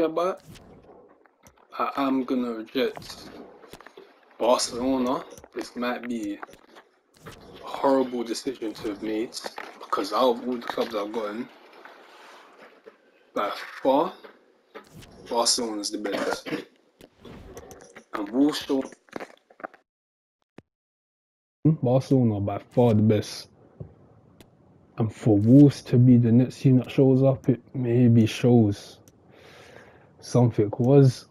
thinking about, I am gonna reject Barcelona. This might be a horrible decision to have made because out of all the clubs I've gotten, by far, Barcelona's the best. And Wolves don't. Barcelona are by far the best. And for Wolves to be the next team that shows up, it maybe shows something. Was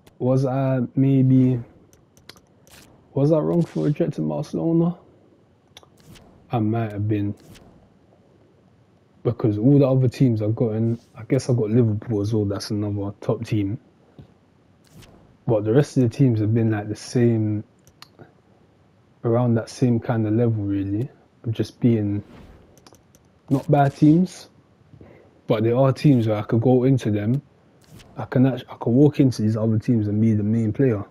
I wrong for rejecting Barcelona? I might have been. Because all the other teams I've gotten, I guess I got Liverpool as well, that's another top team. But the rest of the teams have been like the same, around that same kind of level really. Just being not bad teams, but there are teams where I could go into them. I could walk into these other teams and be the main player.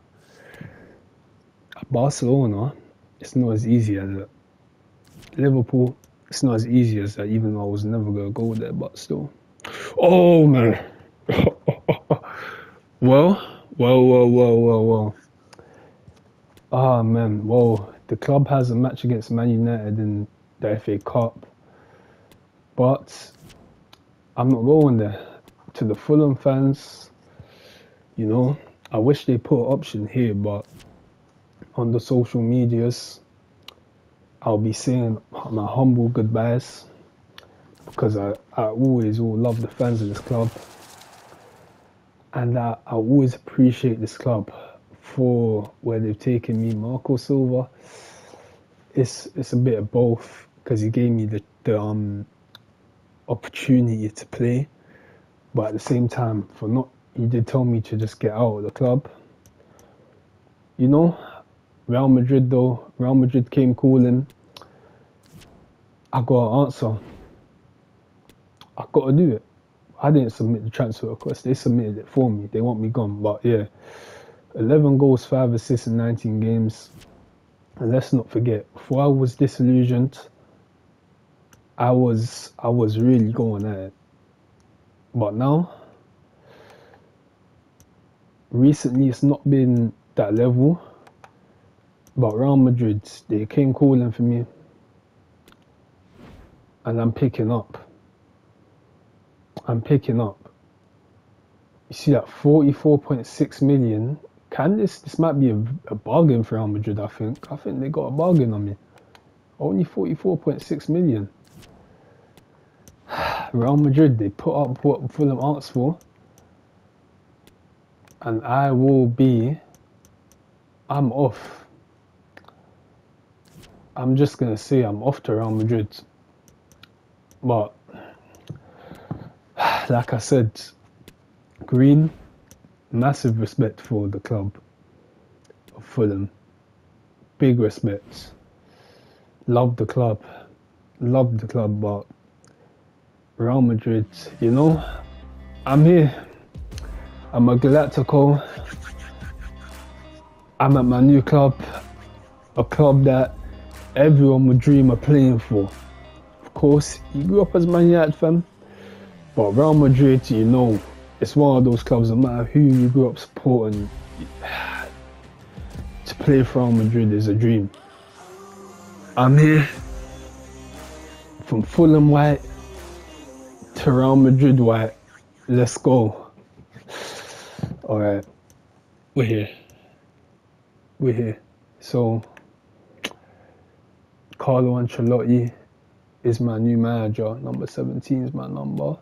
At Barcelona, it's not as easy as it. Liverpool, it's not as easy as that, even though I was never gonna go there, but still. Oh man. Well. Ah man, well, the club has a match against Man United in the FA Cup, but I'm not going there. To the Fulham fans, you know, I wish they put an option here, but on the social medias, I'll be saying my humble goodbyes because I always will love the fans of this club, and I always appreciate this club for where they've taken me. Marco Silva, it's a bit of both because he gave me the opportunity to play, but at the same time, he did tell me to just get out of the club. You know, Real Madrid came calling. I got an answer. I got to do it. I didn't submit the transfer request. They submitted it for me. They want me gone. But yeah, 11 goals, 5 assists in 19 games. And let's not forget, before I was disillusioned, I was really going at it. But now, recently it's not been that level. But Real Madrid, they came calling for me. And I'm picking up. You see that 44.6 million. This might be a bargain for Real Madrid, I think. I think they got a bargain on me. Only 44.6 million. Real Madrid, they put up what Fulham asked for. And I'm off. I'm just going to say I'm off to Real Madrid. But, like I said, Green, massive respect for the club of Fulham. Big respect. Love the club, but Real Madrid, you know, I'm here. I'm a Galactico. I'm at my new club, a club that everyone would dream of playing for. Of course, you grew up as a Man United fan, but Real Madrid, you know, it's one of those clubs, no matter who you grew up supporting, to play for Real Madrid is a dream. I'm here from Fulham white to Real Madrid white. Let's go. Alright, we're here. So, Carlo Ancelotti is my new manager. Number 17 is my number.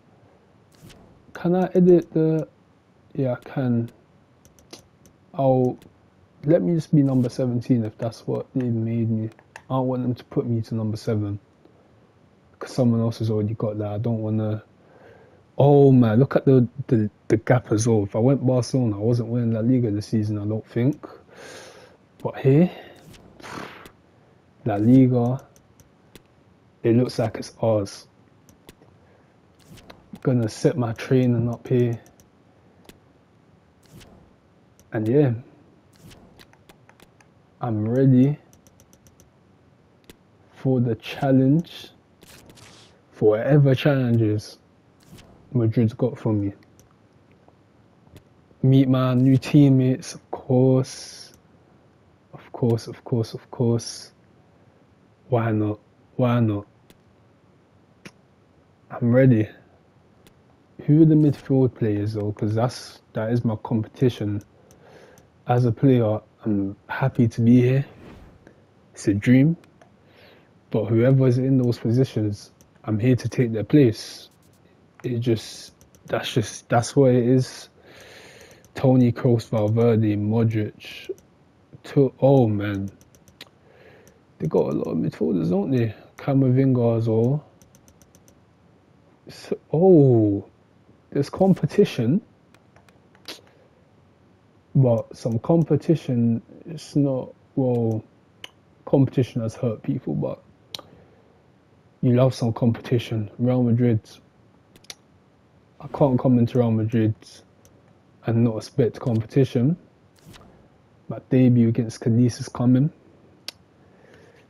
Can I edit yeah, I can. Let me just be number 17 if that's what they made me. I don't want them to put me to number 7 because someone else has already got that. I don't want to. Oh man, look at the gap as well. If I went Barcelona, I wasn't winning La Liga this season, I don't think. But here, La Liga, it looks like it's ours. I'm gonna set my training up here. And yeah, I'm ready for the challenge, for whatever challenges Madrid's got for me. meet my new teammates, of course. Of course, of course, of course. Why not? Why not? I'm ready. Who are the midfield players though? Because that is my competition. As a player, I'm happy to be here. It's a dream. But whoever's in those positions, I'm here to take their place. That's what it is. Toni Kroos, Valverde, Modric. Oh man, they got a lot of midfielders, don't they? Camavinga as well. So, there's competition, but some competition. It's not competition has hurt people, but you love some competition. Real Madrid. I can't come into Real Madrid and not expect competition. My debut against Cadiz is coming.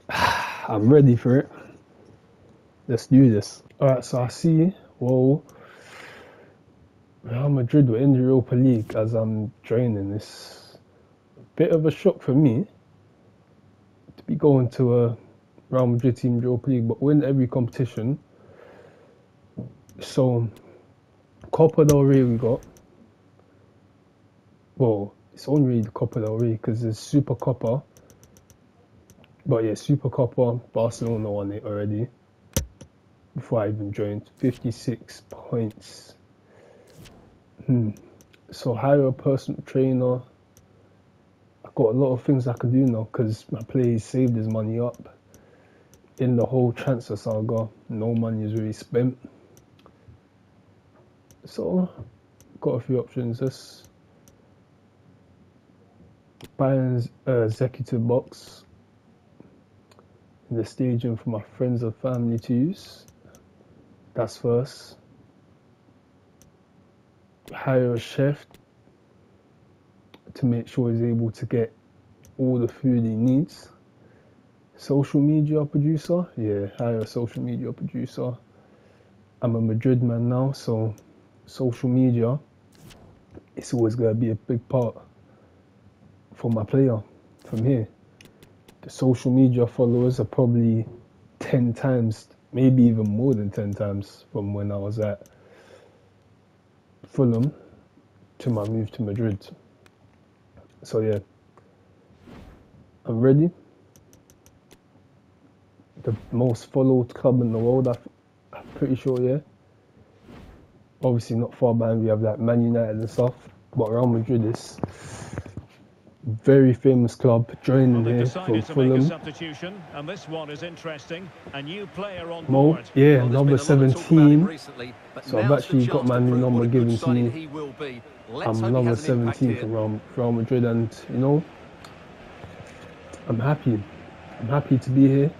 I'm ready for it. Let's do this. Alright, so I see, Real Madrid were in the Europa League as I'm joining. It's a bit of a shock for me to be going to a Real Madrid team in the Europa League, but win every competition. So, Copa del Rey we got. Well, it's only really the Copa del Rey because there's Super Copa. But yeah, Super Copa, Barcelona won it already. Before I even joined, 56 points. So hire a personal trainer. I got a lot of things I can do now because my player saved his money up. In the whole transfer saga, no money is really spent. So, got a few options. Let's buy an executive box in the stadium for my friends and family to use. That's first. Hire a chef to make sure he's able to get all the food he needs. Social media producer, yeah, hire a social media producer. I'm a Madrid man now, so social media, it's always going to be a big part for my player from here. The social media followers are probably 10 times, maybe even more than 10 times from when I was at Fulham to my move to Madrid. So yeah, I'm ready. The most followed club in the world, I'm pretty sure, yeah. Obviously not far behind, we have like Man United and stuff, but Real Madrid is very famous club, joining here from Fulham. And this one is interesting. A new player on Mo, board. yeah, number 17. So I've actually got my new number given to me. I'm number 17 for Real Madrid, and you know, I'm happy. I'm happy to be here.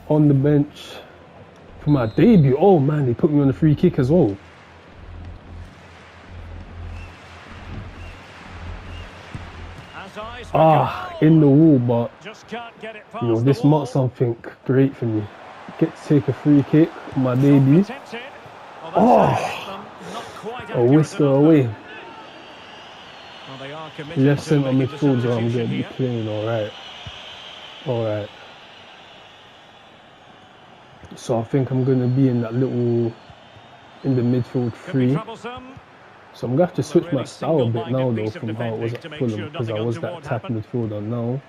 On the bench for my debut. Oh man, they put me on the free kick as well. In the wall, but you know, this marks something great for me. Get to take a free kick on my debut. A whisker away. Left centre midfielder, I'm going to be playing alright. So I think I'm going to be in that in the midfield three. So I'm going to have to switch my style a bit now though from how it was at Fulham, because I was that attacking midfielder. Now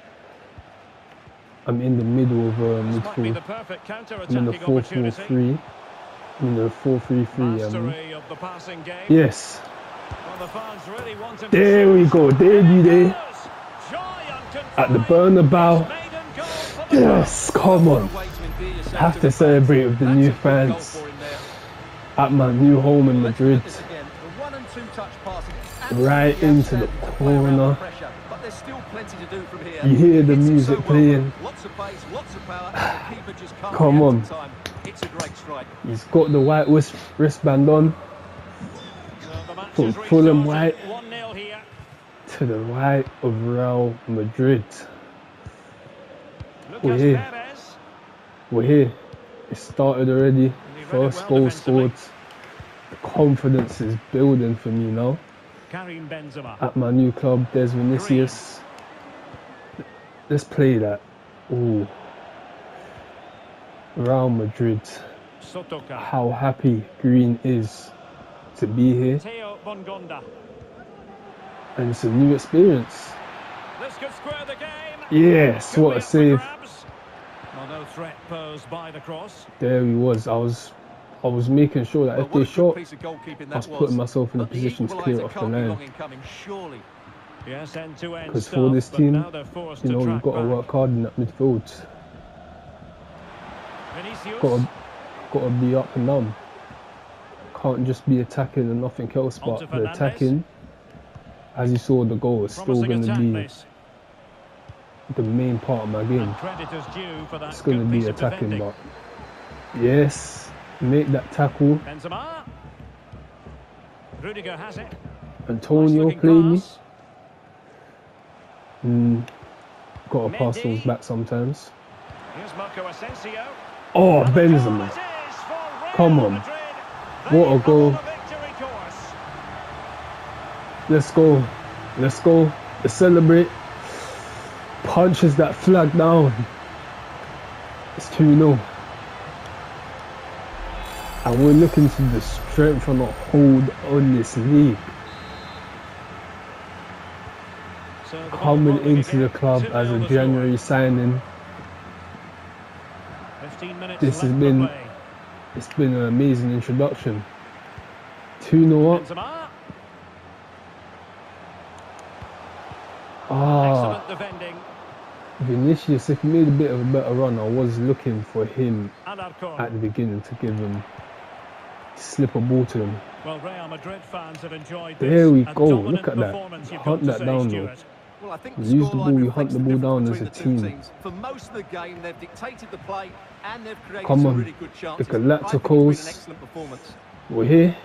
I'm in the middle of midfield. I'm in the 4-4-3. I'm in the 4-3-3. Yes. There we go. Debut day at the Bernabeu. Yes, come on. Have to celebrate with the new fans at my new home in Madrid. Right into the corner. You hear the music playing. Come on. He's got the white wristband on. From Fulham white to the white of Real Madrid. We're here. It started already. First goal scored. The confidence is building for me now. Karim Benzema. At my new club, there's Vinicius. Let's play that. Ooh. Real Madrid. Sotoka. How happy Green is to be here. Theo Bongonda. And it's a new experience. This could square the game. Yes, what a save. Well, no threat posed by the cross. There he was. I was making sure that if they shot, I was putting myself in a position to clear it off the line. Yes, end-to-end Because stuff, for this but team, now they're forced you to know, track you've got to back. work hard in that midfield. Vinicius. Got to be up and down. Can't just be attacking and nothing else, but Onto the Fernandes. attacking, as you saw, the goal is still Promising going to attack, be this. the main part of my game. And credit is due for that It's going to good be piece of attacking, defending. but yes, make that tackle. Benzema. Rudiger has it. Antonio, Nice-looking play me. pass. Got to pass those Mendy. back sometimes. Here's Marco Asensio. Oh, And the Benzema. goal it is for Real Come on. Madrid. What They a are goal. on the victory course. Let's go. Let's go. Let's celebrate. Punches that flag down. It's 2-0. And we're looking to the strength and the hold on this league. So the ball Coming rolling into the again. club 2-0 as a the January score. signing. 15 minutes This has left been- to play. It's been an amazing introduction. 2-0 up. Benzema. Ah, Excellent defending. Vinicius, if he made a bit of a better run, I was looking for him Alarcon. at the beginning to give him, slip a ball to him. Well, Real Madrid fans have enjoyed this. There we A go. dominant Look at that. performance, you've Hunt got to that say, down, though. Stuart. Well, I think You the use the scoreline ball, you reflects hunt the the ball difference down as between a the two team. teams. For most of the game, they've dictated the play and they've created Come some on. really good chances. The I think it's been Galacticos. an excellent performance. We're here.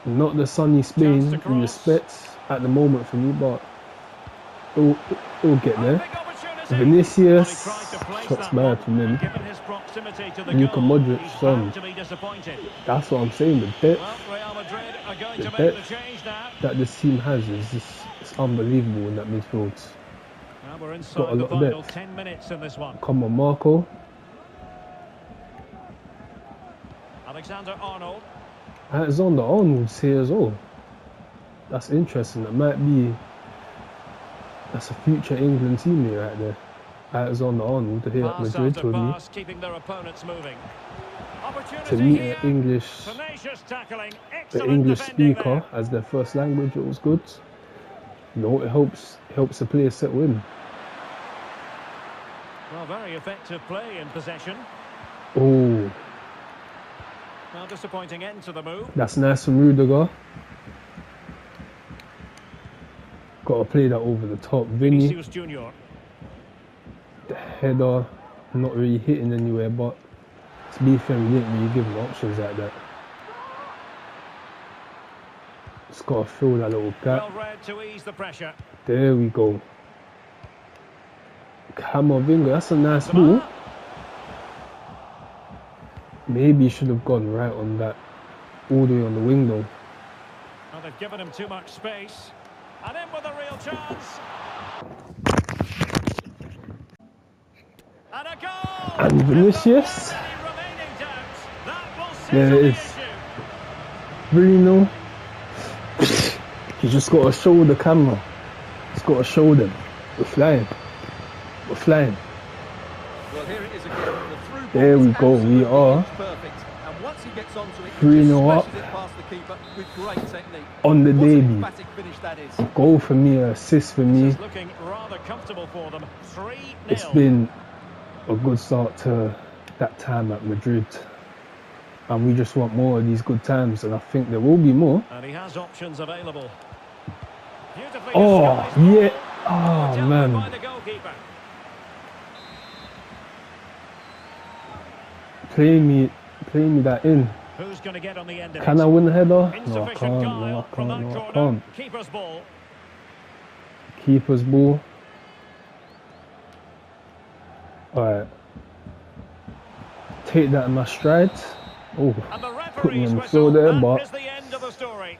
Not the sunny Spain Chance to in cross. respect at the moment for me, but it'll get Oh, there. big opportunity. Vinicius, Well, he tried to place shots that bad one, from him. and given his proximity to the Luka goal, Modric, he's son. bound to be disappointed. That's what I'm saying. The depth Well, Real Madrid are going The to make depth. the change now. that this team has is just it's unbelievable in that midfield. Now we're Got a inside the lot of final depth. 10 minutes in this one. Come on, Marco. Alexander-Arnold. Alexander Arnold's here as well. That's interesting. That's a future England team here right there. Alexander Arnold here at Pass Madrid after with me pass, keeping their opponents moving. to Opportunity meet here. an English, Tenacious tackling. the Excellent English defending speaker there. as their first language. It was good. You know, it helps the players settle in. Well, very effective play in possession. Oh, Well, disappointing end to the move. that's nice from Rudiger. Got to play that over the top. Vinny, Vinicius Junior. the header, not really hitting anywhere, but to be fair, we didn't really give him options like that. Just got to fill that little gap. Well read to ease the pressure. There we go. Camavinga, that's a nice ball. Benzema. Maybe he should have gone right on that, all the way on the wing though. Well, they've given him too much space. And in with a real chance. And a goal! And Vinicius. If there were any remaining doubts, that will There settle it the is. issue. Bruno. You just got to show the camera. Just got to show them. We're flying. We're flying. Well, here it is again. The through ball There is we go, we absolutely are perfect. And once he gets onto it, he 3-0 just up. smashes it past the keeper with great technique. On the What an debut. emphatic finish that is. Goal for me, assist for This me. is looking rather comfortable for them. 3-0. It's been a good start to that time at Madrid. And we just want more of these good times. And I think there will be more. And he has options available. Beautifully Oh, disguised ball. yeah. Oh, Dealt with by man. the goalkeeper. Play me that in. Who's going to get on the end of Can I it? win the header? No, I Insufficient can't. guile No, I from can't. that No, I corner. can't. Keeper's ball. Keeper's ball. Alright. Take that in my stride. Oh, And the put me referee's on the whistle. floor there, That but is the end of the story.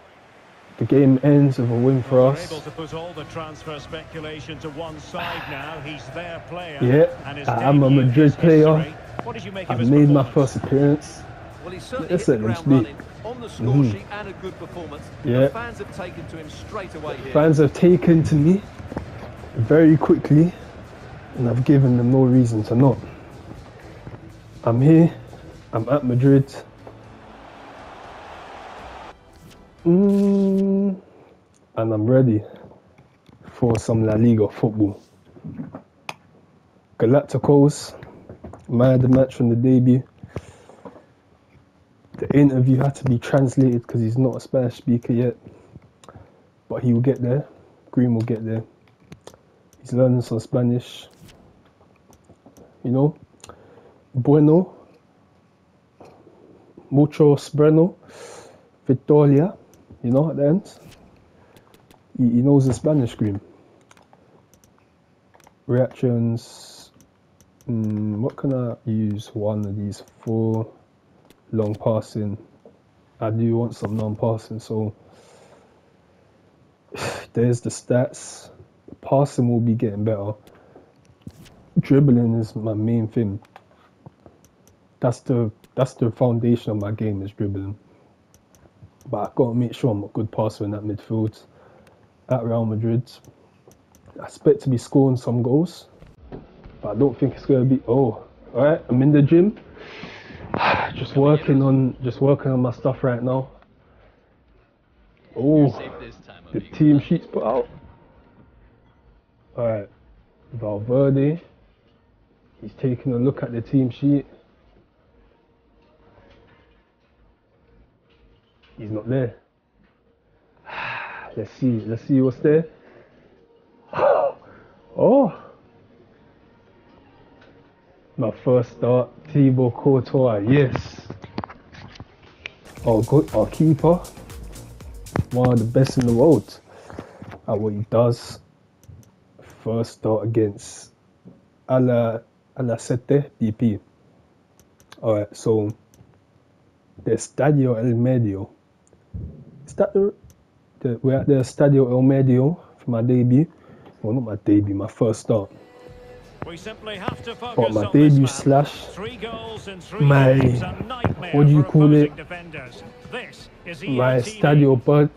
The game ends with a win for Well, us. able to put all the transfer speculation to one side now. He's their player. Yeah, And his I'm a debut Madrid is player. history. What did you make of I've his made my performance? first appearance. Well, he's certainly Let's hit the let them ground speak. running on the score sheet and a good performance. Yeah. The fans have taken to him straight away here. Fans have taken to me very quickly, and I've given them no reason to not. I'm here. I'm at Madrid. And I'm ready for some La Liga football. Galacticos, man of the match from the debut. The interview had to be translated because he's not a Spanish speaker yet, but he will get there. Green will get there. He's learning some Spanish. You know, bueno, muchos bueno, Victoria. You know, at the end, he knows the Spanish, Green. Reactions. What can I use? One of these 4. Long passing. I do want some long passing, so there's the stats. Passing will be getting better. Dribbling is my main thing. That's the foundation of my game, is dribbling. But I gotta make sure I'm a good passer in that midfield at Real Madrid. I expect to be scoring some goals, but I don't think it's gonna be. Oh, all right. I'm in the gym. Just working on my stuff right now. Oh, the team sheets put out. All right, Valverde. He's taking a look at the team sheet. He's not there. Let's see what's there. Oh, my first start, Thibaut Courtois, yes. Our keeper, one of the best in the world at what he does. First start against Albacete BP. Alright, so the Estadio El Medio. Is that we're at the Estadio El Medio for my debut. Well, not my debut, my first start. We simply have to focus But my on this debut man. slash 3 goals in 3 my games, a nightmare what do you for call it? opposing defenders. This is My EA TV. Estadio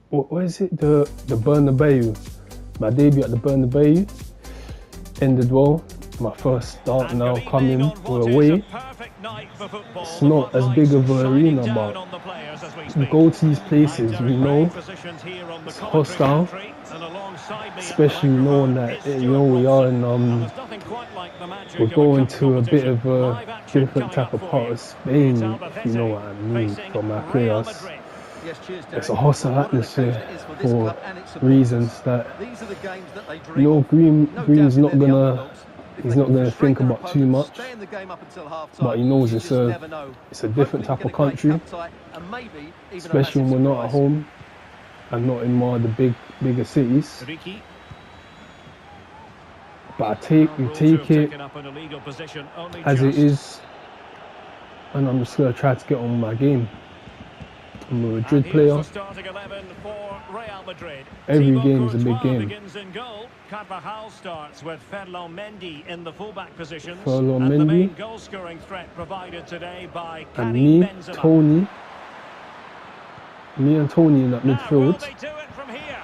what is it? The Bernabeu. My debut at the Bernabeu ended well. My first start And now good coming, evening on we're what is away. a perfect night for football. It's The not as big of an shining arena, down but on the players as we we speak. go to these places, I'm we Derek know, Ray, positioned here on the it's commentary hostile, gantry, and alongside me at the especially knowing microphone that is you know we are in Well, there's nothing quite like the magic we're of a going cup to a bit of competition. a Live action different coming type up of for part you. of Spain, It's if you know what I mean, facing for my Real players. Madrid. Yes, cheers, It's Derek. a hostile What an atmosphere occasion it is for this for club and its supporters. reasons that These are the games that they dream you know of. Green's No not doubt they're the gonna underdogs. If he's they not can gonna frustrate think their about too opponents, much, stay in the game up until half-time, but he knows you it's just a never know. different type of Hopefully country, get a great cup tie and maybe even a especially when we're massive not at surprise. home and not in more of the bigger cities. Ricky. But Well, we ruled to have take it taken up an illegal position only as it just. is, and I'm just gonna try to get on with my game. I'm a And Madrid here's player. the starting 11 for Real Madrid. Every Thibaut game is a big Courtois game. begins in goal. Carvajal starts with Ferland Mendy in the fullback positions. Ferland and the main Mendy. goal-scoring threat provided today by And Karim me, Benzema. Tony, in that Now, will midfield. they do it from here?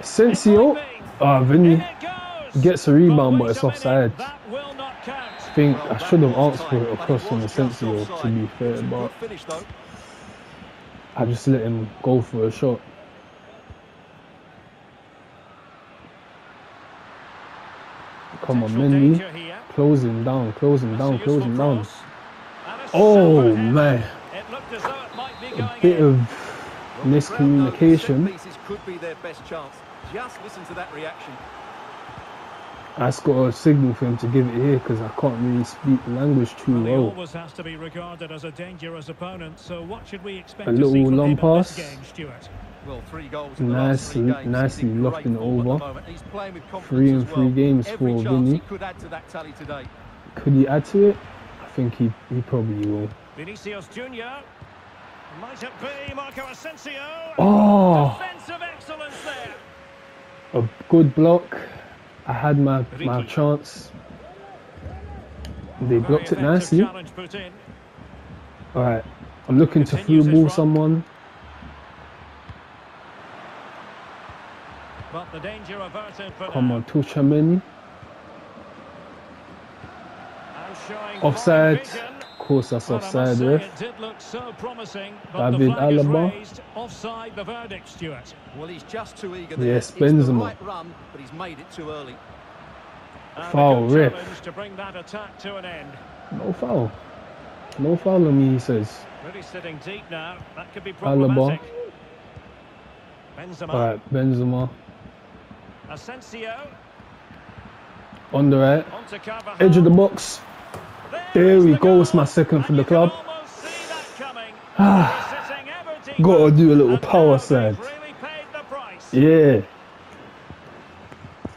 Asensio, Vinny In it goes. gets a rebound, but wait it's a minute, offside. that will not count. I think Well, I that should have was asked for it tight, across but from it was just Asensio, offside. to be It was fair, a good but finish, though. I just let him go for a shot. Come on, Potential Mendy. danger here. Closing down. That's a useful Closing down. cross. And a Oh, super header. man. It looked as though it might be A going bit in. of Well, the miscommunication. set pieces could be their best chance. Just listen to that reaction. I just got a signal for him to give it here because I can't really speak the language too Well, he well. always has to be regarded as a dangerous opponent. So what should we expect A to see little from long him in pass. this game, Stuart? Well, 3 goals in the last 3 games. Nicely He's in lofting great it form at the over. moment. He's playing with 3 confidence in as 3 well. games Every for chance Vinny. he could add to that tally today. Could he add to it? I think he probably will. Vinicius Junior. Might it be Marco Asensio? Oh, Defensive excellence there. a good block. I had my Ricky. chance. They Very blocked it effective nicely. challenge put in. Alright, I'm looking to Continues through his ball run. someone. But the danger averted for Come now. on, Tuchemeni. And showing Offside. fine vision. Of course, that's Well, I must offside, say ref. it did look so promising, but David the flag is Alaba. raised. Offside the verdict, Stuart. Well, he's just too eager there. Yes, It's the Benzema. right run, but he's made it too early. And Foul, a good ref. challenge to bring that attack to an end. No foul. No foul on me, he says. Really sitting deep now. That could be Alaba. problematic. Benzema. Alright, Benzema. Asensio. On the right. Onto Carvajal. Edge of the box. There we go. It's my second for the club. Gotta do a little power side. Yeah.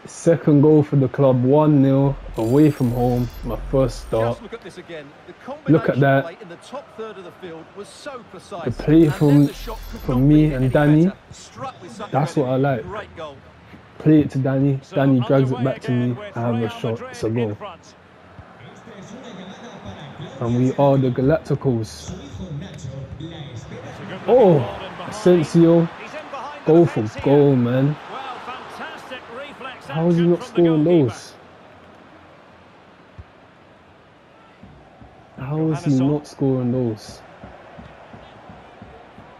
Second goal for the club. 1-0 away from home. My first start. Just look at this again. The Look at that. combination play in the top third of the field was so precise. The play And from- then the shot could from not me be and any Danny. better. Struck with such That's what I ability. like. Great goal. Play it to Danny. So Danny drags it underway back to again me. with I have a Real shot. Madrid It's a in goal. front. And we are the Galacticos. It's a good Oh, ball in behind. Asensio. He's in behind Goal the for defence here. goal, man. Well, fantastic reflex How is he action not from the scoring goalkeeper. those? How is he Johannesson. not scoring those?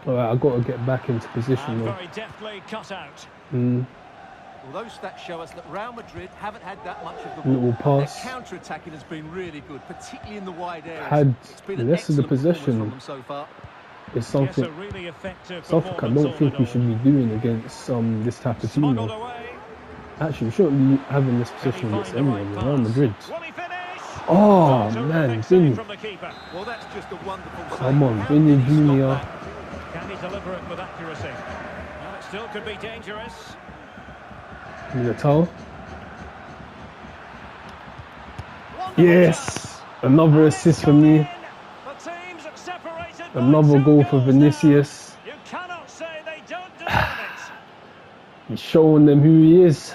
Alright, I gotta get back into position And though. very deftly cut out. Well, those stats show us that Real Madrid haven't had that much of the ball. Little pass. Their counter-attacking has been really good, particularly in the wide areas. Had It's been an less of the excellent performance possession. from them so far. It's Yes, something a really effective I don't think we should be doing against this type of team. Smuggled though. away. Actually, we shouldn't be having this position against anyone. Real Madrid. Will he finish? Oh Terrific man, save Vinny. from the keeper. Well, that's just a wonderful save. Come on, How Vinny did he stop Junior. that? Can he deliver it with accuracy? Well, it still could be dangerous. Militao. Wonderful Yes, another chance. assist for And me. it's gone in. The team's separated by Another 2 goal for goals now. Vinicius. You cannot say they don't deserve it. He's showing them who he is.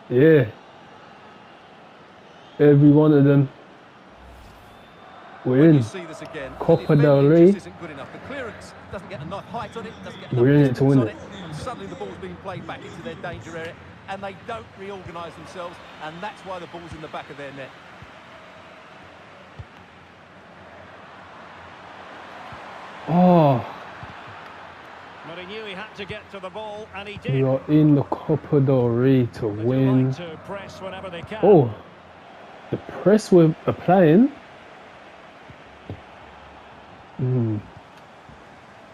Yeah. Every one of them. We're When you in. see this again, the Copa del defending Rey. just isn't good enough. The clearance doesn't get enough height on it, doesn't get We're in enough it to win distance it. on it, and suddenly the ball's being played back into their danger area, and they don't reorganise themselves, and that's why the ball's in the back of their net. Oh, But he knew he had to get to the ball, and he we did. are in the Copa del Rey to They do win. like to press whenever they can. Oh, the press we're applying.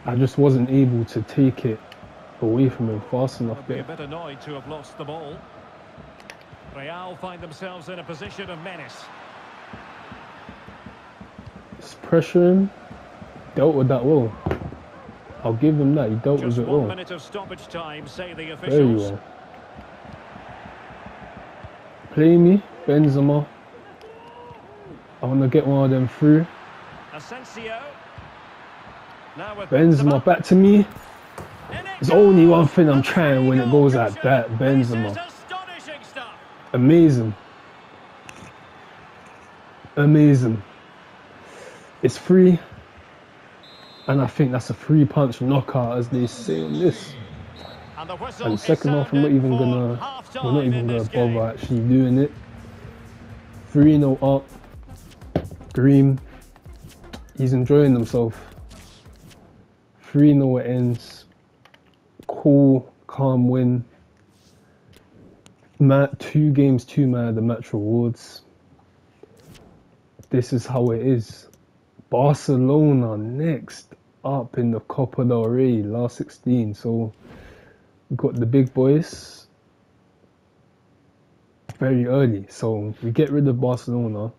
I just wasn't able to take it away from him fast enough I'd be a there. bit annoyed to have lost the ball. Real find themselves in a position of menace. It's pressuring. Dealt with that well. I'll give him that. He dealt Just with it 1 well. minute of stoppage time, say the Very officials. well. Play me, Benzema. I want to get one of them through. Asensio. Now with Benzema back to me. In it There's only one goes. thing I'm A trying when it three-goal goes like that. cushion. This is Benzema. astonishing stuff. Amazing. Amazing. It's free. And I think that's a free punch knockout, as they say on this. And the whistle And is second half, I'm not sounded even for gonna, half-time we're not in even gonna this game. bother actually doing it. 3-0 up. Green. He's enjoying himself. 3-0 it ends. Cool, calm win. 2 games, 2 man of the match rewards. This is how it is. Barcelona next up in the Copa del Rey, last 16. So we got the big boys very early. So we get rid of Barcelona.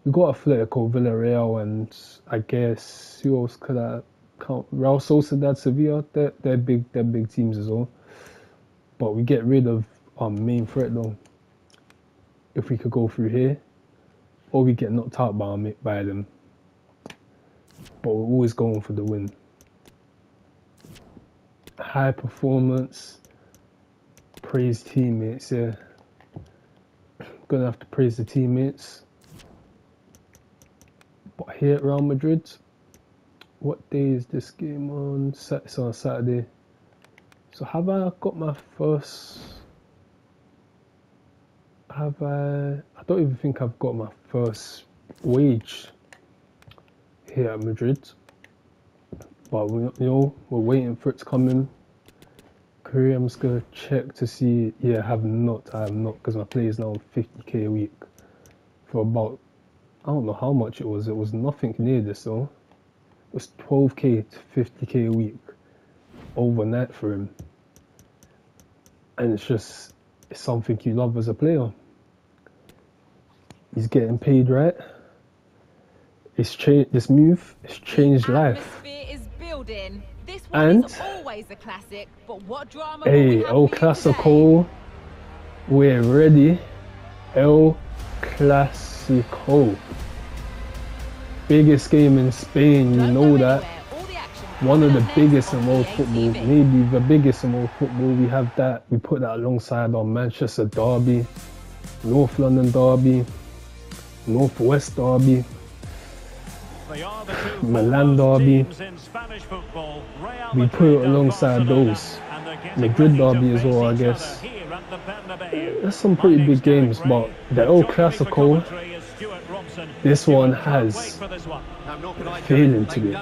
We got Atletico, Villarreal, and I guess who else could I count? Real Sociedad, Sevilla. They're big teams as well. But we get rid of our main threat though. If we could go through here, or we get knocked out by them. but we're always going for the win. High performance, praise teammates, yeah. Gonna have to praise the teammates. But here at Real Madrid, what day is this game on? It's on Saturday. So have I got my first... I don't even think I've got my first wage here at Madrid. But we're waiting for it to come in. Career, I'm just gonna check to see. Yeah, I have not, because my play is now 50k a week. For about, I don't know how much it was nothing near this though. It was 12k to 50k a week overnight for him. And it's something you love as a player. He's getting paid right. This move has changed life. This one is always a classic, but what drama hey, El Clasico, we're ready. El Clasico. Biggest game in Spain, you know that. One of the biggest in world football, maybe the biggest in world football. We have that, we put that alongside our Manchester derby, North London derby, North West derby, Milan derby. We put it alongside those. Madrid derby as well, I guess. There's some pretty big games, but the El Clasico, this one has a feeling to it.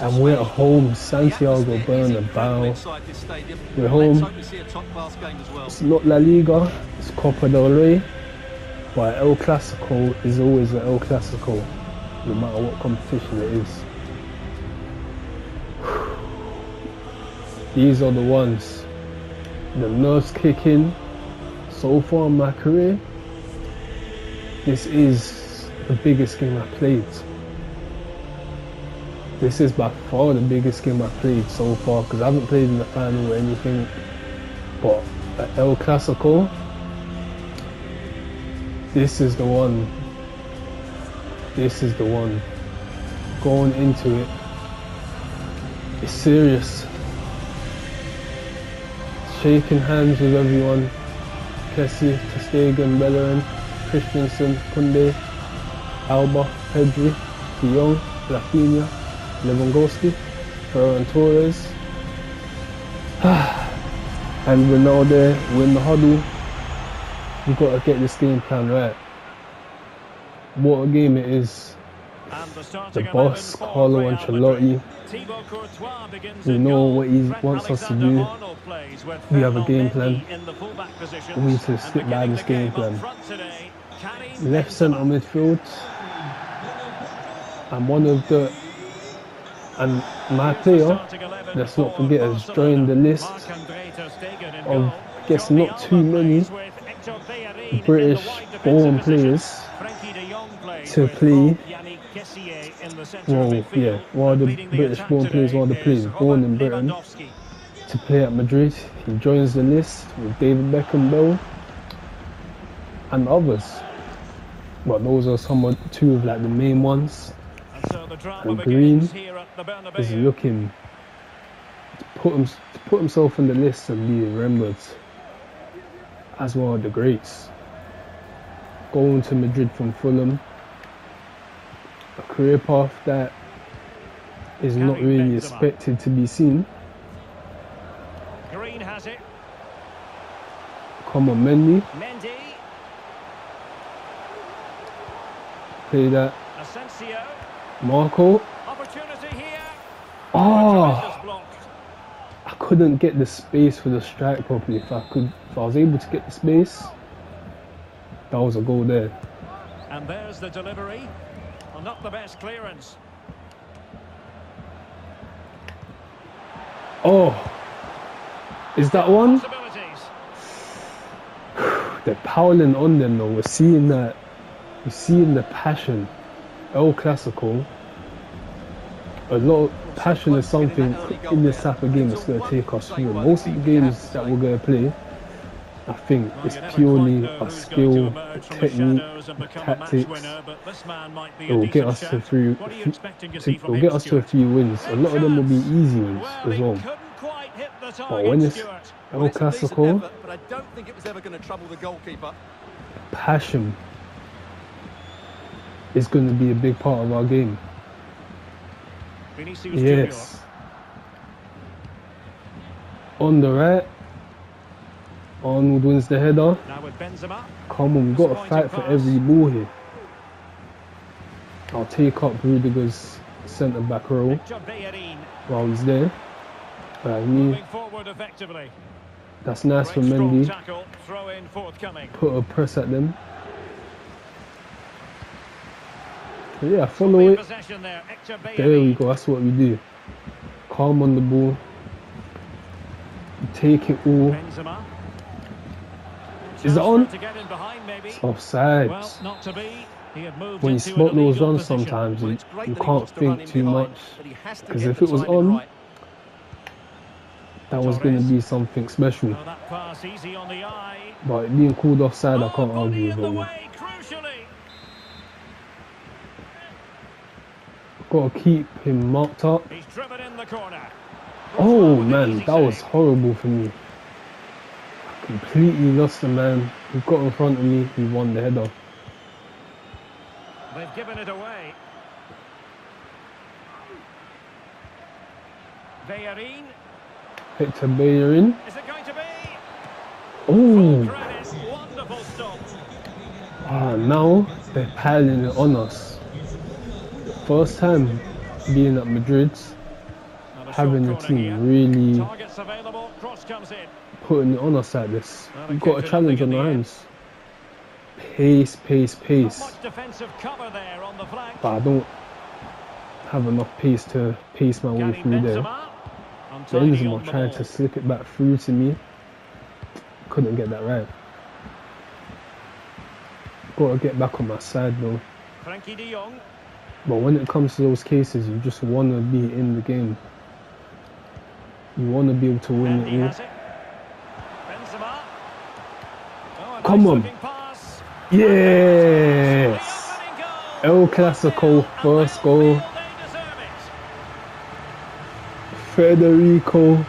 And we're at home, Santiago Bernabeu. We're home. It's not La Liga, it's Copa del Rey. But El Clasico is always an El Clasico, no matter what competition it is. These are the ones. The nerves kick in. So far in my career, this is the biggest game I played. This is by far the biggest game I played so far, because I haven't played in the final or anything. But at El Clasico, this is the one. This is the one. Going into it, it's serious. Shaking hands with everyone. Kessie, ter Stegen, Bellerin, Christensen, Koundé, Alba, Pedri, De Jong, Rafinha, Lewandowski, Ferran Torres. And we're now there, we're in the huddle. We've got to get this game plan right. What a game it is. The boss, Carlo Ancelotti, we know what he wants us to do. We have a game plan. We need to stick by this game plan. Left centre midfield. And my player, let's not forget, has joined the list of, I guess, not too many British-born players to play. Well, yeah, one of the British-born players, one of the players born in Britain to play at Madrid. He joins the list with David Beckham, Bell, and others. But those are two of like the main ones. And Green is looking to put himself in the list and be remembered as one of the greats. Going to Madrid from Fulham, a career path that is not really expected to be seen. Green has it. Come on, Mendy. Play that. Asensio. Marco. Opportunity here. Oh, I couldn't get the space for the strike properly. If I was able to get the space, that was a goal there. And there's the delivery. Well, not the best clearance. Oh, is that one? They're piling on them though. We're seeing that. We're seeing the passion. El Clasico. A lot of passion is something in this type of game that's going to take us through. Most of the games that we're going to play, I think Well, it's you never purely quite know a who's going to skill, emerge from the technique, shadows and become a match tactics. winner, but this man might be It a will get decent us to shout. through. What are you expecting to see It from will him, get us to a Stuart? few wins. A Big lot of them will be chance. easy wins Well, as he well. couldn't quite hit the But target, when it's Stuart. El It's a decent Clasico, effort, but I don't think it was ever going to trouble the goalkeeper. passion is going to be a big part of our game. Vinicius Junior. Yes. On the right, Arnold wins the header. Now with Benzema. Come on, we've got to fight for every ball here. I'll take up Rudiger's centre back role Victor Bellerin while he's there. Me, moving forward effectively. that's nice for Great strong Mendy. tackle, throw in forthcoming. Put a press at them. But yeah, follow In it. possession there, Hector There we Bellerin. go, that's what we do. Calm on the ball. Take it all. Benzema. Is it Chance on? to get in behind, maybe. Offside. Well, not to be. He had moved When you into an spot those illegal on position. sometimes, Well, you it's great that he can't wants to run think in too behind, much. but he has to Because get if the it was timing on, right. that was going to Torres. be something special. Well, that pass easy on the eye. But it being called offside, I can't body argue in with the it. way, crucially. Got to keep him marked up. He's driven in the corner. Oh With an man, easy that was save. horrible for me. I completely lost the man. He got in front of me, he won the header. They've given it away. Bellerin. Hector Bellerin. Is it going to be? Oh, Credit. Wonderful stop. now they're piling it on us. First time being at Madrid, Now the having the short corner team here. really Targets available. Cross comes in. putting it on us like this. Well, We've it got came a to challenge nothing on in our the hands. Pace, pace, Not pace. much defensive cover there on the flank. But I don't have enough pace to pace my way Gary through there. Benzema. Untidy Benzema on the trying ball. to slip it back through to me. Couldn't get that right. Got to get back on my side though. Frankie de Jong. But when it comes to those cases, you just want to be in the game. You want to be able to win And he it all. has it. Benzema. Oh, a Come nice on. looking pass. Yes! The opening goal. El Clasico, first And goal. they feel they deserve it. Federico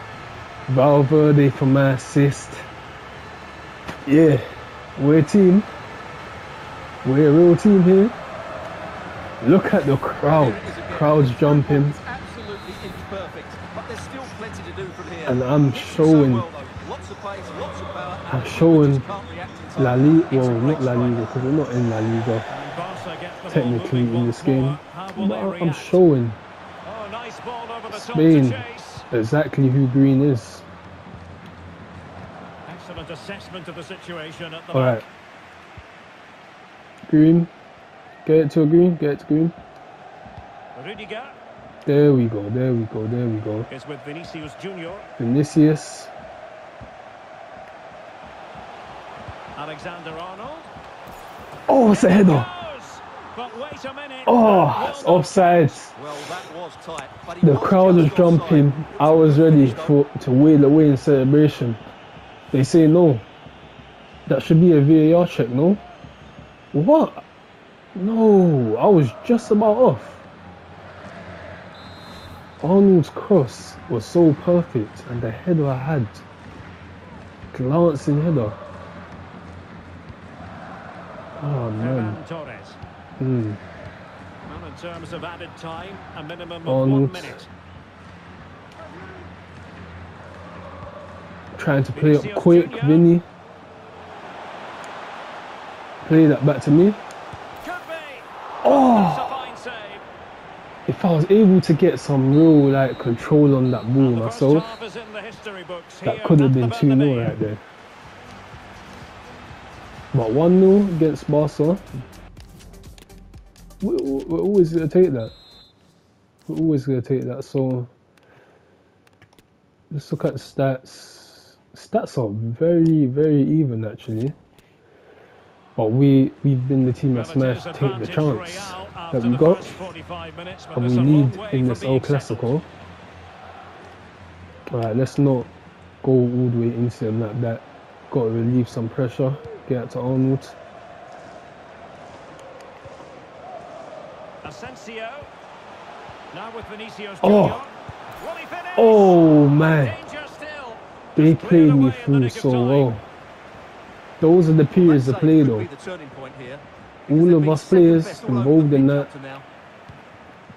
Valverde for my assist. Yeah, we're a team. We're a real team here. Look at the crowd. Crowd's jumping. It's absolutely imperfect, but there's still plenty to do from here. And I'm Hits it so showing- well, though. Lots of pace, lots of power. I'm and showing just can't react in time. La Liga, It's a well, great not La strike. Liga, because we're not in La Liga And Barca get the ball technically moving in once this game. more. How will But they I'm react? showing Oh, nice ball over the top Spain to chase. exactly who Green is. Excellent assessment of the situation at the Alright. back. Green. Get it to Green, get it to Green. Rudiger There we go, there we go, there we go. is with Vinicius Junior. Vinicius. Alexander Arnold. Oh, it's a header. Goes. But wait a minute. Oh, That it's will not offside. Well, that was tight, but he The was crowd was just offside. jumping. I was ready to wail away in celebration. They say no. That should be a VAR check, no? What? No, I was just about off. Arnold's cross was so perfect, and the header I had, glancing header. Oh man. Ferran Torres. Mm. Well, in terms of added time, a minimum of Arnold. 1 minute. Trying to play up Vinicius quick, Junior. Vinny. Play that back to me. Could be. Oh! That's a fine save. If I was able to get some real like control on that ball The first myself, half is in the history books that here could have at been the 2-0 Bernabeu. right there. But 1-0 against Barca, we're always going to take that. We're always going to take that. So let's look at the stats. Stats are very, very even actually. But we've been the team that's managed to take the chance that we got, and we lead in this El Clasico. Alright, let's not go all the way into them like that. Got to relieve some pressure. Get out to Arnold. Asensio. Now with Vinicius Oh. Junior. Will he finish? Oh man, Danger still. they Just cleared played me away in the through nick of so time. well. Those are the periods of play though. All of us players involved in that,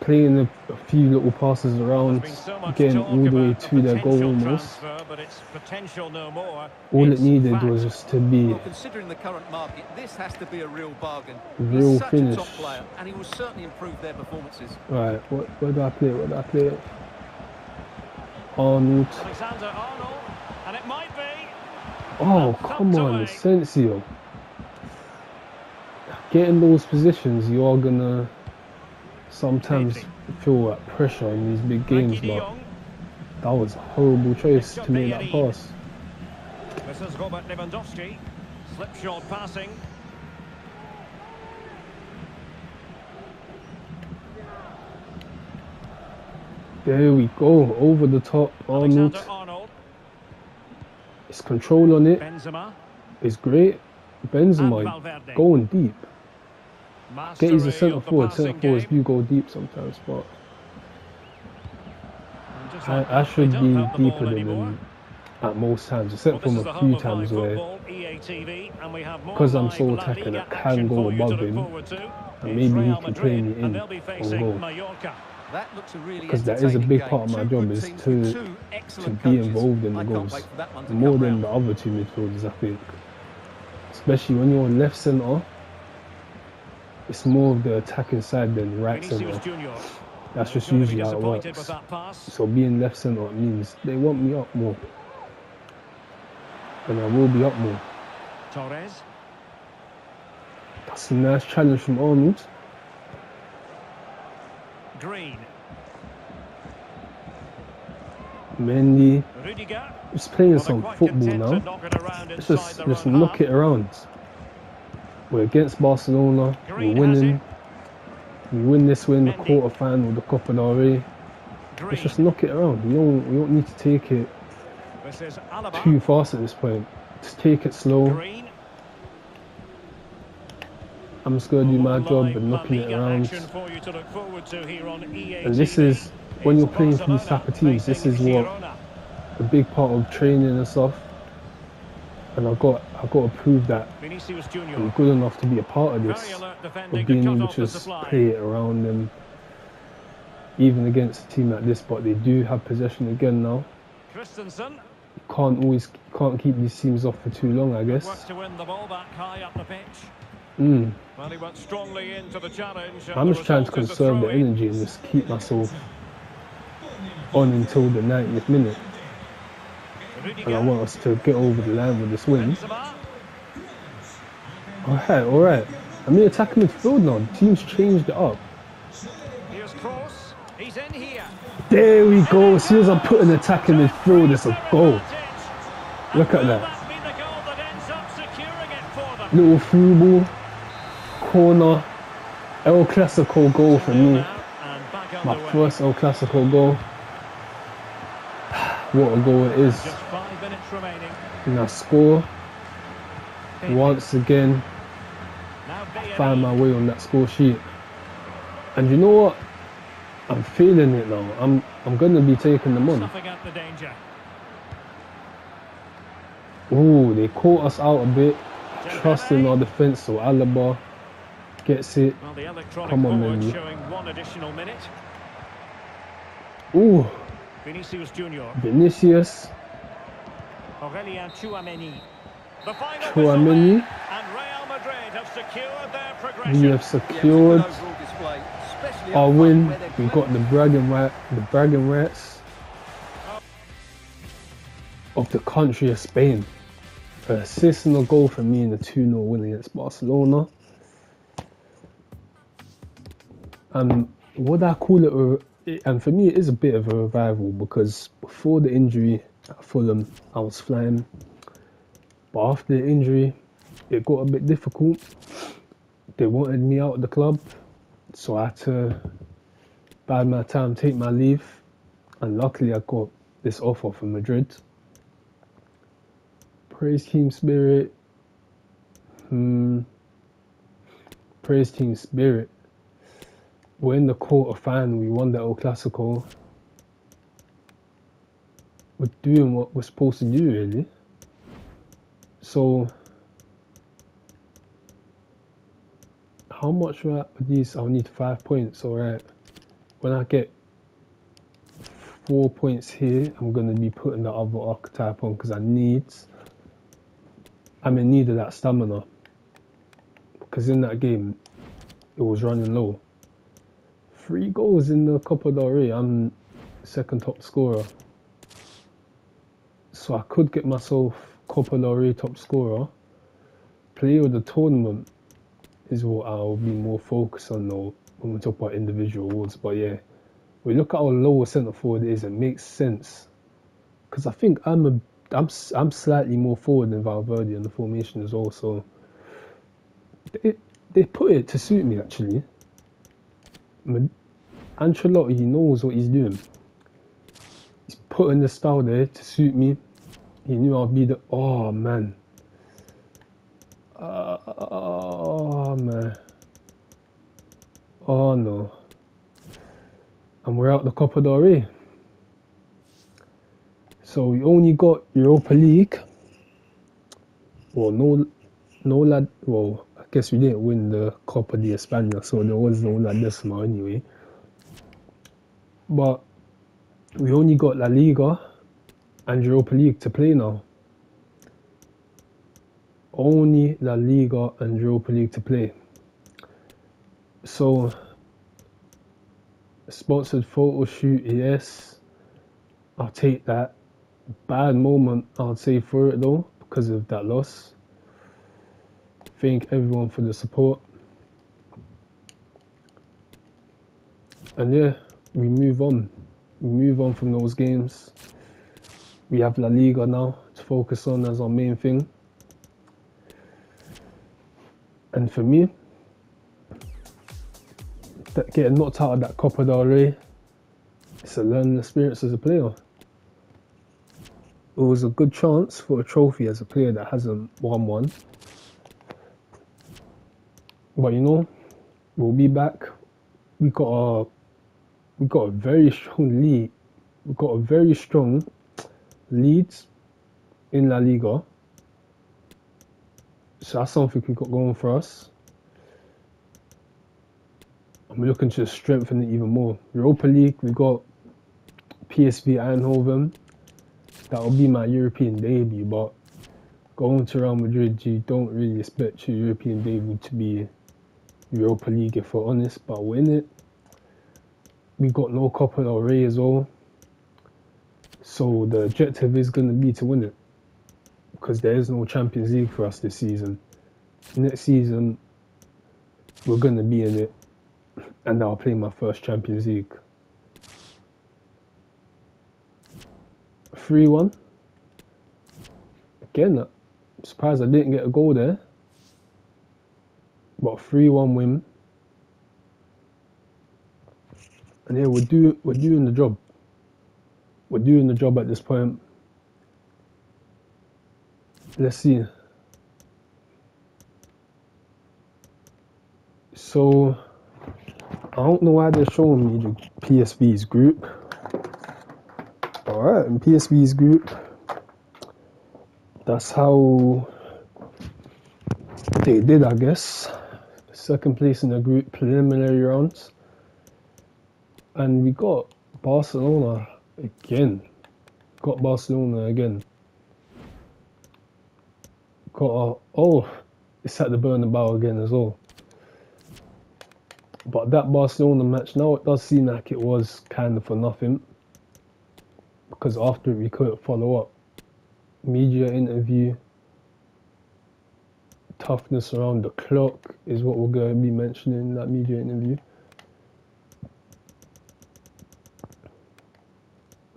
playing a few little passes There's around, been so much getting talk all the way about a to their goal potential almost. transfer, but it's potential no more. All it It's needed fact. was just to be Well, considering the current market, this has to be a real bargain. Real He's such finish. a top player, and he will certainly improve their performances. right. Where do I play? Where do I play? Arnold. Alexander Arnold, and it might be. Oh come on, Asensio. Getting those positions, you are gonna sometimes feel that pressure in these big games, Frankie de but Jong. that was a horrible choice to make that pass. This is Robert Lewandowski. Slipshod passing. There we go, over the top, Arnold. Alexander Arnold. His control on it Benzema. is great. And Benzema Valverde. going deep. Get he's a Mastery centre of the forward. passing Centre forwards game. do go deep sometimes, but And just like I that, should they be don't have the deeper ball than anymore. him at most times, Well, except this from is the a home few of times live where, football, EA TV, and we have more because I'm live so La attacking, Liga I can action go for you to above look him, forward to. and It's maybe he Real can play Madrid, me and in they'll be on facing goal. Mallorca. That looks a really Because that is a big part of my job, is to be involved in the goals more than the other two midfielders, I think. Especially when you're on left centre, it's more of the attacking side than right Vinicius centre. Junior. That's just Gonna be usually how it disappointed works. with that pass. So being left centre means they want me up more, and I will be up more. Torres. That's a nice challenge from Arnold. Green. Mendy, Rudiger. just playing Well, they're some quite football content to now. knock it around Let's inside just their own knock half. it around. We're against Barcelona. Green We're has winning. it. We win this win, the Mendy. quarter final, the Copa del Rey. Green. Let's just knock it around. We don't need to take it This is Alaba. too fast at this point. Just take it slow. Green. I'm just gonna do my job Live and La knocking it Liga around. action for you to look forward to here on EA And this TV. is when you're It's playing for these Barcelona type of teams. This is facing what Girona. a big part of training and stuff. And I got to prove that Vinicius Junior. I'm good enough to be a part of Very this. alert defending Of to being cut able off to the just supply. play it around them, even against a team like this. But they do have possession again now. Christensen Can't keep these teams off for too long, I works guess. to win the ball back high up the pitch. Well, he went strongly into the challenge. and I'm the just trying to result is a conserve the throw-in. energy and just keep myself on until the 90th minute. And I want us to get over the line with this win. Benzema. Alright. I'm in attacking midfield now. The team's changed it up. Here's Kroos. He's in here. There we go. As soon as I put an attack in midfield, it's a goal. Look at that. Be the goal that ends up securing it for them. Little through ball, corner, El Clasico goal for me. Now, and back My underway. first El Clasico goal. What a goal it is. Just 5 minutes remaining. And I score once again. Now Find my Bailey. way on that score sheet. And you know what? I'm feeling it now. I'm gonna be taking them on. Snuffing out the danger. Ooh, they caught us out a bit. Trusting our defence, so Alaba gets it. Well, the electronic Come on, board Mendy. showing 1 additional minute. Ooh, Vinicius Junior. Vinicius, Aurelien Tchouameni. The final Tchouameni. whistle there, and Real Madrid have secured their progression. we have secured our win. We got the bragging rights of the country of Spain. An assist and a goal from me in the 2-0 win against Barcelona. Would I call it and for me it is a bit of a revival, because before the injury at Fulham I was flying, but after the injury it got a bit difficult. They wanted me out of the club, so I had to bide my time, take my leave, and luckily I got this offer from Madrid. Praise team spirit. Praise team spirit. We're in the quarter final. We won the El Clasico. We're doing what we're supposed to do, really. So, how much with these? I'll need 5 points. Alright. When I get 4 points here, I'm going to be putting the other archetype on because I'm in need of that stamina. Because in that game, it was running low. 3 goals in the Copa del Rey. I'm second top scorer. So I could get myself Copa del Rey top scorer. Player of the tournament is what I'll be more focused on though when we talk about individual awards. But yeah, we look at how low a centre forward is, it makes sense. Because I think I'm slightly more forward than Valverde in the formation as well. So they put it to suit me actually. Ancelotti knows what he's doing. He's putting the style there to suit me. He knew I'd be the... Oh, man. Oh, man. Oh, no. And we're out the Copa del Rey. So we only got Europa League. Well, no lad... Well, I guess we didn't win the Copa de España, so there was no La Decima anyway. But we only got La Liga and Europa League to play now. Only La Liga and Europa League to play. So, sponsored photo shoot, yes. I'll take that. Bad moment, I'll say, for it though, because of that loss. Thank everyone for the support. And yeah, we move on. We move on from those games. We have La Liga now to focus on as our main thing. And for me, getting knocked out of that Copa del Rey, it's a learning experience as a player. It was a good chance for a trophy as a player that hasn't won one. But you know, we'll be back. We got a very strong lead. We got a very strong Leeds in La Liga, so that's something we got going for us. I'm looking to strengthen it even more. Europa League, we got PSV Eindhoven. That will be my European debut, but going to Real Madrid, you don't really expect your European debut to be Europa League, if we're honest, but win it. We got no Copa del Rey as well. So the objective is going to be to win it, because there is no Champions League for us this season. Next season, we're going to be in it, and I'll play my first Champions League. 3-1. Again, I'm surprised I didn't get a goal there. But 3-1 win. And yeah, we're doing the job. We're doing the job at this point. Let's see. So, I don't know why they're showing me the PSV's group. Alright, in PSV's group, that's how they did, I guess. Second place in the group, preliminary rounds. And we got Barcelona again. Got Barcelona again. It's at the Bernabeu again as well. But that Barcelona match, now it does seem like it was kind of for nothing, because after it we couldn't follow up. Media interview, toughness around the clock is what we're going to be mentioning in that media interview.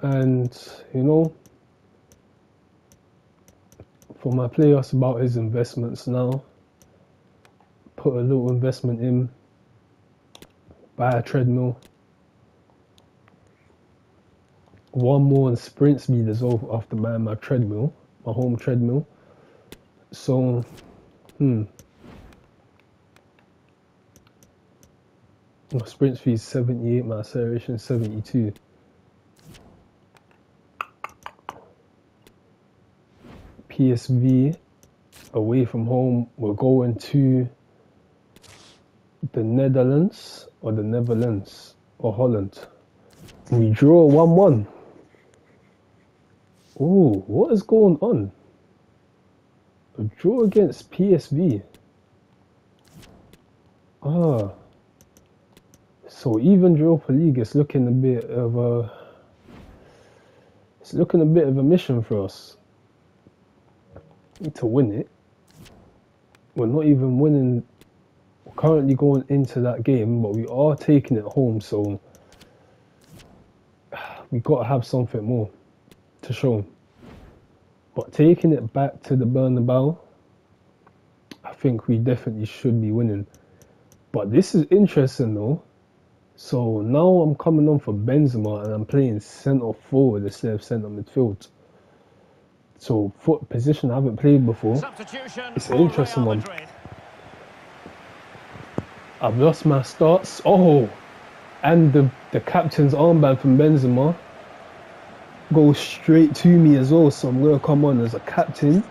And, you know, for my player, it's about his investments now. Put a little investment in, buy a treadmill. One more in sprint speed as well after buying my treadmill, my home treadmill. So, my sprint speed is 78, my acceleration is 72. PSV away from home, we're going to the Netherlands or the Netherlands or Holland. We draw 1-1. Oh, what is going on? A draw against PSV. Ah. So even Europa League is looking a bit of a mission for us. Need to win it. We're not even winning. We're currently going into that game, but we are taking it home, so we gotta have something more to show. But taking it back to the Bernabeu, I think we definitely should be winning. But this is interesting though. So now I'm coming on for Benzema and I'm playing centre forward instead of centre midfield. So foot position I haven't played before. It's an interesting one. I've lost my starts. Oh, and the captain's armband from Benzema goes straight to me as well. So I'm gonna come on as a captain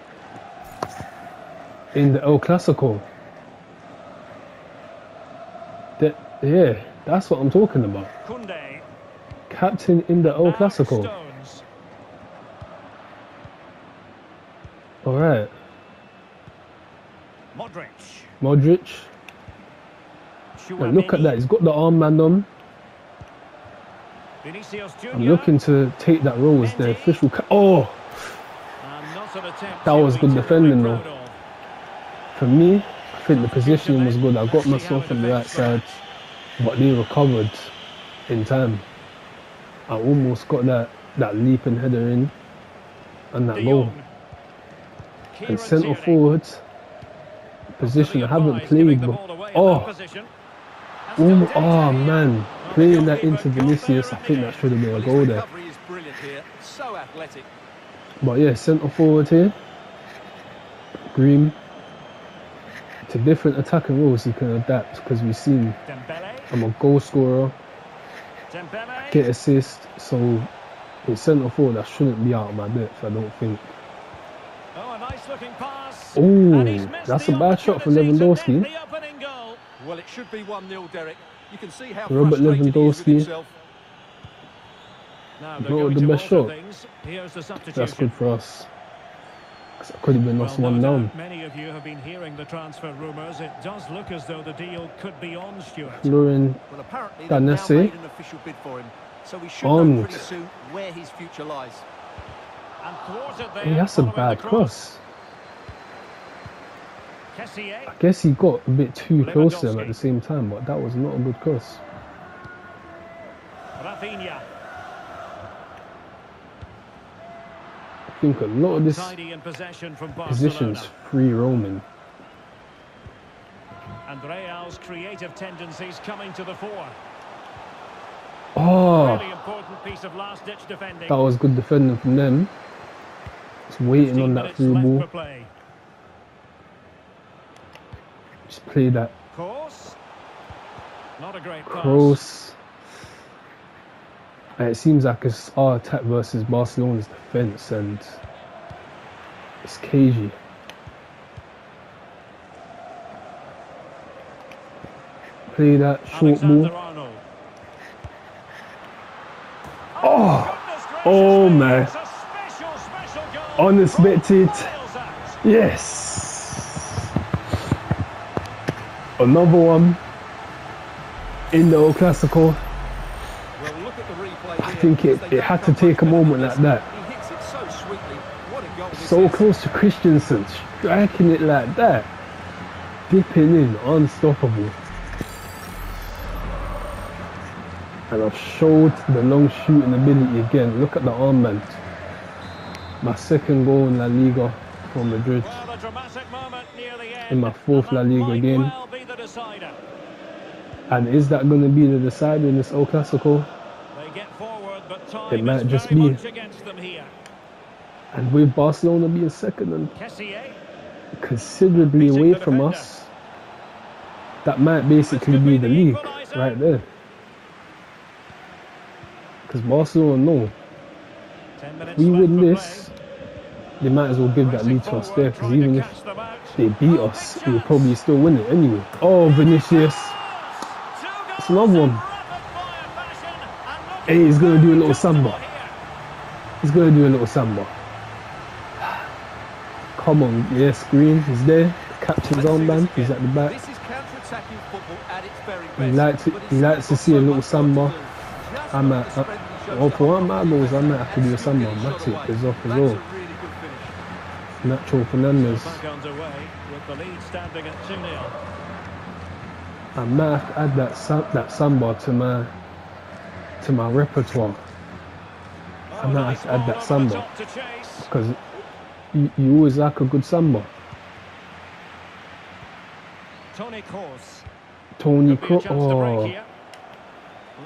in the El Clasico. Yeah, that's what I'm talking about. Captain in the El Clasico. Alright. Modric. And look at that, he's got the armband on. I'm looking to take that role as the official oh! That was good defending though. For me, I think the positioning was good. I got myself on the right side, but they recovered in time. I almost got that leaping header in and that goal. And centre forward position I haven't played, but oh man, playing that into Vinicius, I think that should have been a goal there. But yeah, centre forward here, Green. To different attacking roles he can adapt, because we've seen I'm a goal scorer, get assist, so in centre forward I shouldn't be out of my depth, I don't think. Oh, that's a bad shot for Lewandowski. Well, it should be 1-0, Derek. You can see how Robert Lewandowski. Not the best shot. That's good for us. It could have been us 1-0. Many of you have been hearing the transfer rumours. It does look as though the deal could be on, Stuart. Florian Danese. So we should know pretty soon where his future lies. Hey, that's a bad cross. I guess he got a bit too close to him at the same time, but that was not a good cross. Rafinha. I think a lot of this position's free roaming. And Real's creative tendencies coming to the fore. Oh, really important piece of last-ditch defending. That was good defending from them. Just waiting on that through ball. Just play that. Not a great cross. It seems like it's our attack versus Barcelona's defence, and it's cagey. Play that short ball. Oh man. Unexpected. Yes. Another one in the El Clasico. I think it had to take a moment like that. So close to Christensen, striking it like that. Dipping in, unstoppable. And I've showed the long shooting ability again. Look at the armband. My second goal in La Liga for Madrid. In my fourth La Liga game. And is that going to be the decider in this El Clasico? It might just be. And with Barcelona being second and considerably away from us. That might basically be the league right there. Because Barcelona know, if we win this, they might as well give that lead to us there. Because even if they beat us, we'll probably still win it anyway. Oh, Vinicius. It's another one. Hey, he's going to do a little samba. He's going to do a little samba. Come on, yes, Green, he's there. The captain's armband, he's at the back. This is counter-attacking football at its very best. He likes to see a little samba. For one of my goals, I might have to do a samba. Matip is off as well. Nacho Fernandez. I might have to add that samba to my repertoire. I might have to add that samba because you always like a good samba. Tony Kroos. Oh,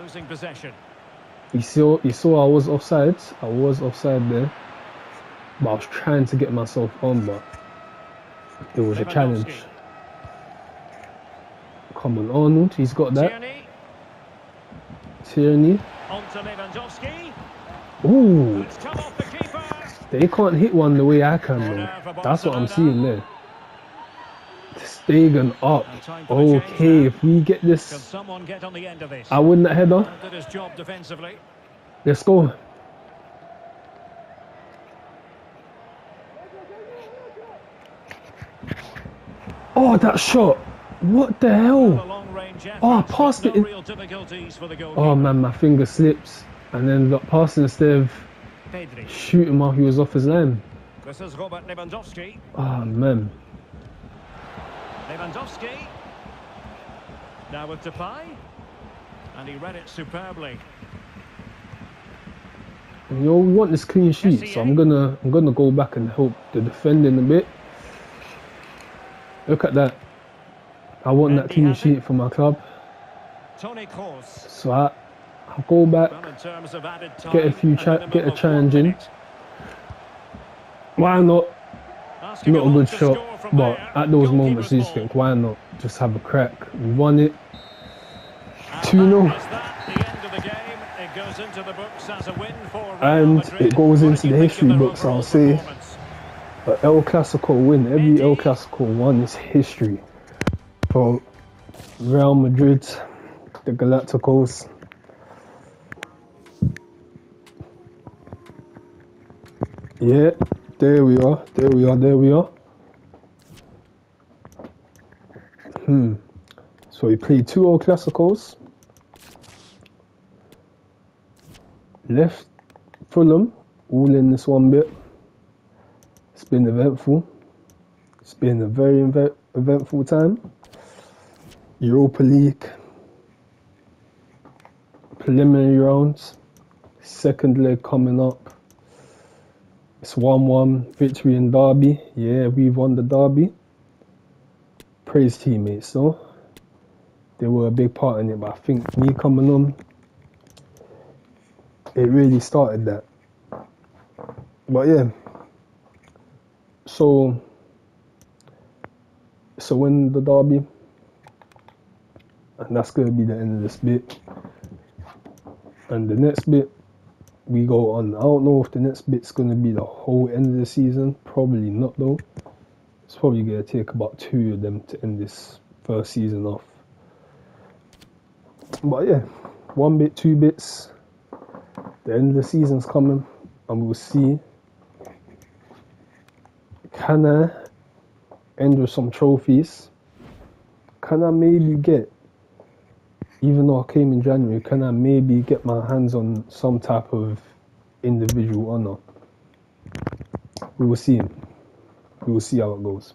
Losing possession. you saw I was offside. I was offside there, but I was trying to get myself on, but it was a challenge. Come on, Arnold, he's got that. Tierney. On to Lewandowski. Ooh, It's come off the keeper. they can't hit one the way I can, though. That's what I'm seeing there. Stegen up. Okay, if we get Can this, someone get on the end of this? I win that header. Did his job defensively. Let's go. Oh, that shot. What the The hell? long-range effort. Oh, I passed it No in. real difficulties for the goalkeeper. Oh man, my finger slips and ended up passing instead of Pedri. shooting while he was off his line. This is Robert Lewandowski. Oh man. Lewandowski. Now with Depay. And he read it superbly. You know, we want this clean sheet, so I'm gonna go back and help the defending a bit. Look at that. I want that clean sheet for my club. Tony Kroos. So I'll go back, Well, in terms of added time, get a few get a challenge in. Why not? Asking Not a lot good to shot, score from but there. at those moments you Goalkeeper's just think, ball. why not just have a crack? We won it. And 2-0. that is that, the end of the game. It goes into the books as a win for Real And Madrid. it goes What into do you the think history of their books, I'll overall say. performance? An El Clasico win. Every El Clasico won is history for Real Madrid, the Galacticos. Yeah, there we are. There we are. There we are. So we played 2 El Clasicos. Left Fulham, all in this one bit. It's been eventful. It's been a very eventful time. Europa League, preliminary rounds, second leg coming up. It's 1-1 victory in Derby. Yeah, we've won the Derby. Praise teammates though. They were a big part in it, but I think me coming on, it really started that. But yeah, so win the Derby, and that's going to be the end of this bit. And the next bit, we go on. I don't know if the next bit's going to be the whole end of the season. Probably not though. It's probably going to take about 2 of them to end this first season off. But yeah, 1 bit, 2 bits. The end of the season's coming, and we'll see. Can I end with some trophies? Can I maybe get, even though I came in January, can I maybe get my hands on some type of individual honour? We will see. We will see how it goes.